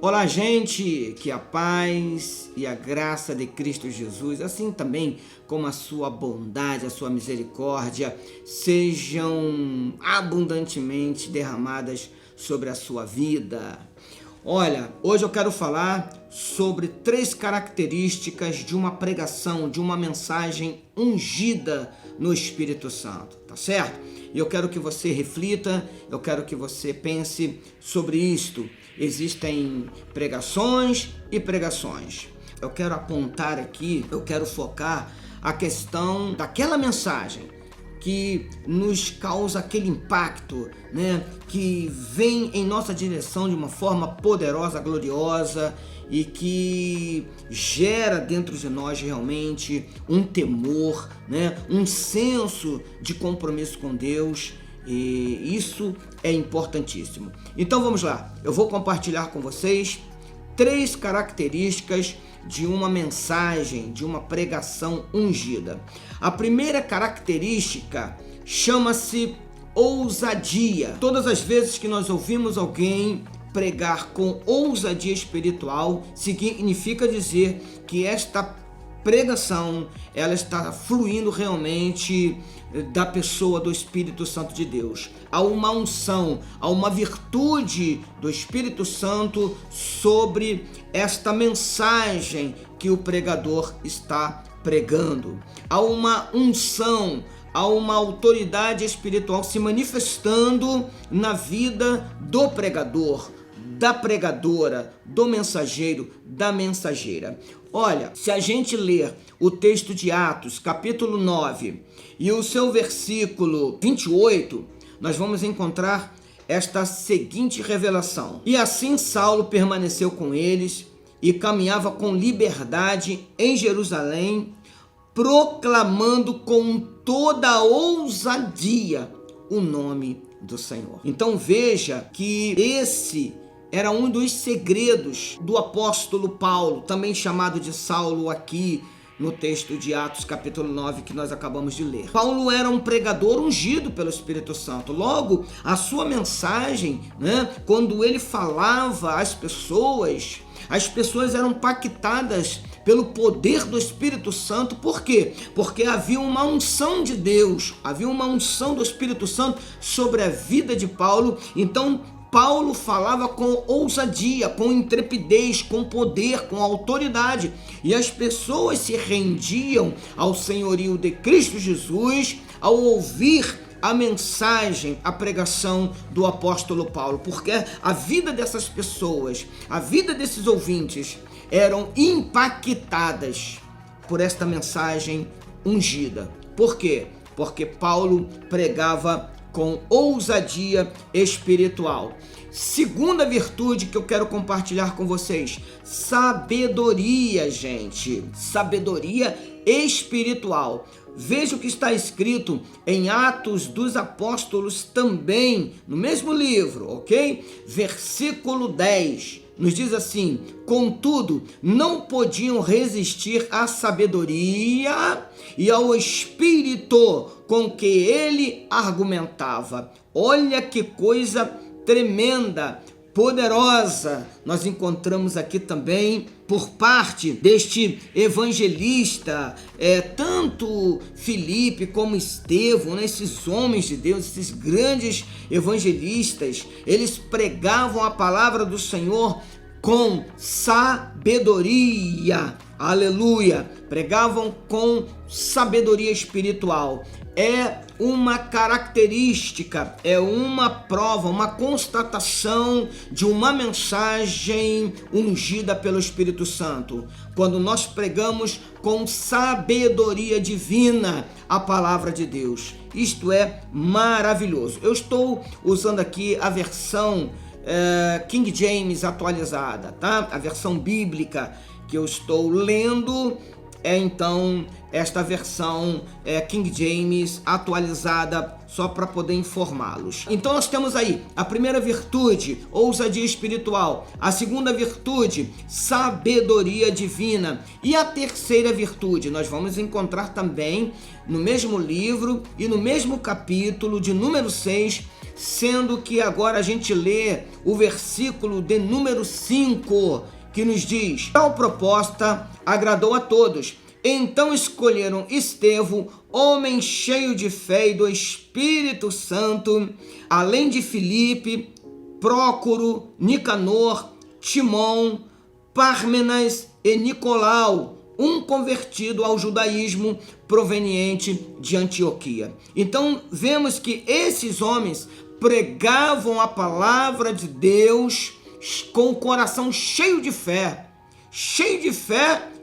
Olá, gente, que a paz e a graça de Cristo Jesus, assim também como a sua bondade, a sua misericórdia, sejam abundantemente derramadas sobre a sua vida. Olha, hoje eu quero falar sobre 3 características de uma pregação, de uma mensagem ungida no Espírito Santo, tá certo? E eu quero que você reflita, eu quero que você pense sobre isto. Existem pregações e pregações. Eu quero apontar aqui, eu quero focar a questão daquela mensagem que nos causa aquele impacto, né? Que vem em nossa direção de uma forma poderosa, gloriosa e que gera dentro de nós realmente um temor, né? Um senso de compromisso com Deus. E isso é importantíssimo. Então vamos lá, eu vou compartilhar com vocês 3 características de uma mensagem, de uma pregação ungida. A primeira característica chama-se ousadia. Todas as vezes que nós ouvimos alguém pregar com ousadia espiritual, significa dizer que esta pregação, ela está fluindo realmente da pessoa do Espírito Santo de Deus. Há uma unção, há uma virtude do Espírito Santo sobre esta mensagem que o pregador está pregando. Há uma unção, há uma autoridade espiritual se manifestando na vida do pregador, da pregadora, do mensageiro, da mensageira. Olha, se a gente ler o texto de Atos, capítulo 9, e o seu versículo 28, nós vamos encontrar esta seguinte revelação. E assim Saulo permaneceu com eles e caminhava com liberdade em Jerusalém, proclamando com toda a ousadia o nome do Senhor. Então veja que esse era um dos segredos do apóstolo Paulo, também chamado de Saulo aqui no texto de Atos capítulo 9 que nós acabamos de ler. Paulo era um pregador ungido pelo Espírito Santo. Logo, a sua mensagem, né, quando ele falava às pessoas, as pessoas eram impactadas pelo poder do Espírito Santo. Por quê? Porque havia uma unção de Deus, havia uma unção do Espírito Santo sobre a vida de Paulo. Então, Paulo falava com ousadia, com intrepidez, com poder, com autoridade. E as pessoas se rendiam ao senhorio de Cristo Jesus ao ouvir a mensagem, a pregação do apóstolo Paulo. Porque a vida dessas pessoas, a vida desses ouvintes eram impactadas por esta mensagem ungida. Por quê? Porque Paulo pregava com ousadia espiritual. Segunda virtude que eu quero compartilhar com vocês: sabedoria, gente. Sabedoria espiritual. Veja o que está escrito em Atos dos Apóstolos também, no mesmo livro, ok? Versículo 10. Nos diz assim: contudo, não podiam resistir à sabedoria e ao espírito com que ele argumentava. Olha que coisa tremenda, poderosa. Nós encontramos aqui também por parte deste evangelista, tanto Filipe como Estevão, né, esses homens de Deus, esses grandes evangelistas, eles pregavam a palavra do Senhor com sabedoria. Aleluia! Pregavam com sabedoria espiritual. É uma característica, é uma prova, uma constatação de uma mensagem ungida pelo Espírito Santo. Quando nós pregamos com sabedoria divina a palavra de Deus. Isto é maravilhoso. Eu estou usando aqui a versão King James atualizada, tá? A versão bíblica que eu estou lendo é então esta versão King James atualizada, só para poder informá-los. Então nós temos aí a primeira virtude, ousadia espiritual. A segunda virtude, sabedoria divina. E a terceira virtude, nós vamos encontrar também no mesmo livro e no mesmo capítulo de número 6, sendo que agora a gente lê o versículo de número 5, que nos diz: tal proposta agradou a todos. Então escolheram Estevão, homem cheio de fé e do Espírito Santo, além de Filipe, Prócoro, Nicanor, Timon, Pármenas e Nicolau, um convertido ao judaísmo proveniente de Antioquia. Então vemos que esses homens pregavam a palavra de Deus com o coração cheio de fé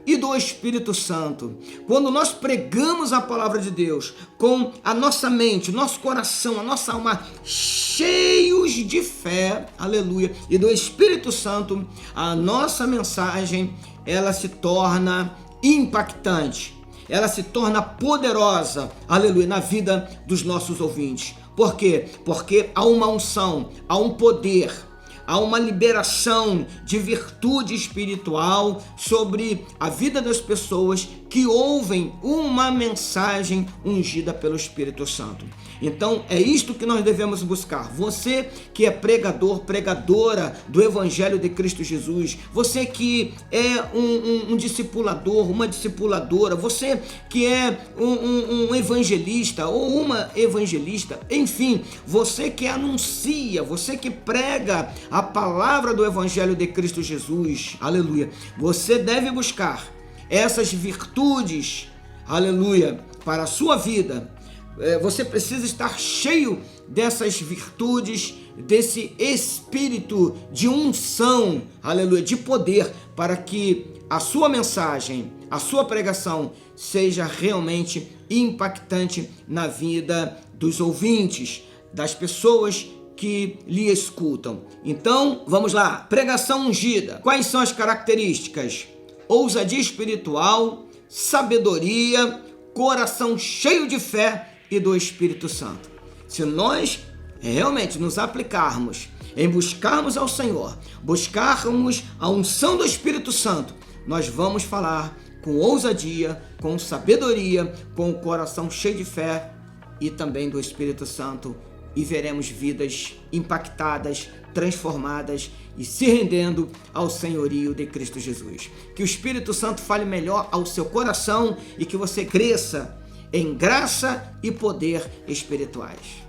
e do Espírito Santo. Quando nós pregamos a palavra de Deus com a nossa mente, nosso coração, a nossa alma cheios de fé, aleluia, e do Espírito Santo, a nossa mensagem, ela se torna impactante, ela se torna poderosa, aleluia, na vida dos nossos ouvintes. Por quê? Porque há uma unção, há um poder, há uma liberação de virtude espiritual sobre a vida das pessoas que ouvem uma mensagem ungida pelo Espírito Santo. Então é isto que nós devemos buscar. Você que é pregador, pregadora do Evangelho de Cristo Jesus, você que é um discipulador, uma discipuladora, você que é um evangelista ou uma evangelista, enfim, você que anuncia, você que prega a palavra do Evangelho de Cristo Jesus, aleluia, você deve buscar essas virtudes, aleluia, para a sua vida. Você precisa estar cheio dessas virtudes, desse espírito de unção, aleluia, de poder, para que a sua mensagem, a sua pregação seja realmente impactante na vida dos ouvintes, das pessoas que lhe escutam. Então, vamos lá, pregação ungida. Quais são as características? Ousadia espiritual, sabedoria, coração cheio de fé e do Espírito Santo. Se nós realmente nos aplicarmos em buscarmos ao Senhor, buscarmos a unção do Espírito Santo, nós vamos falar com ousadia, com sabedoria, com o coração cheio de fé e também do Espírito Santo, e veremos vidas impactadas, transformadas e se rendendo ao senhorio de Cristo Jesus. Que o Espírito Santo fale melhor ao seu coração e que você cresça em graça e poder espirituais.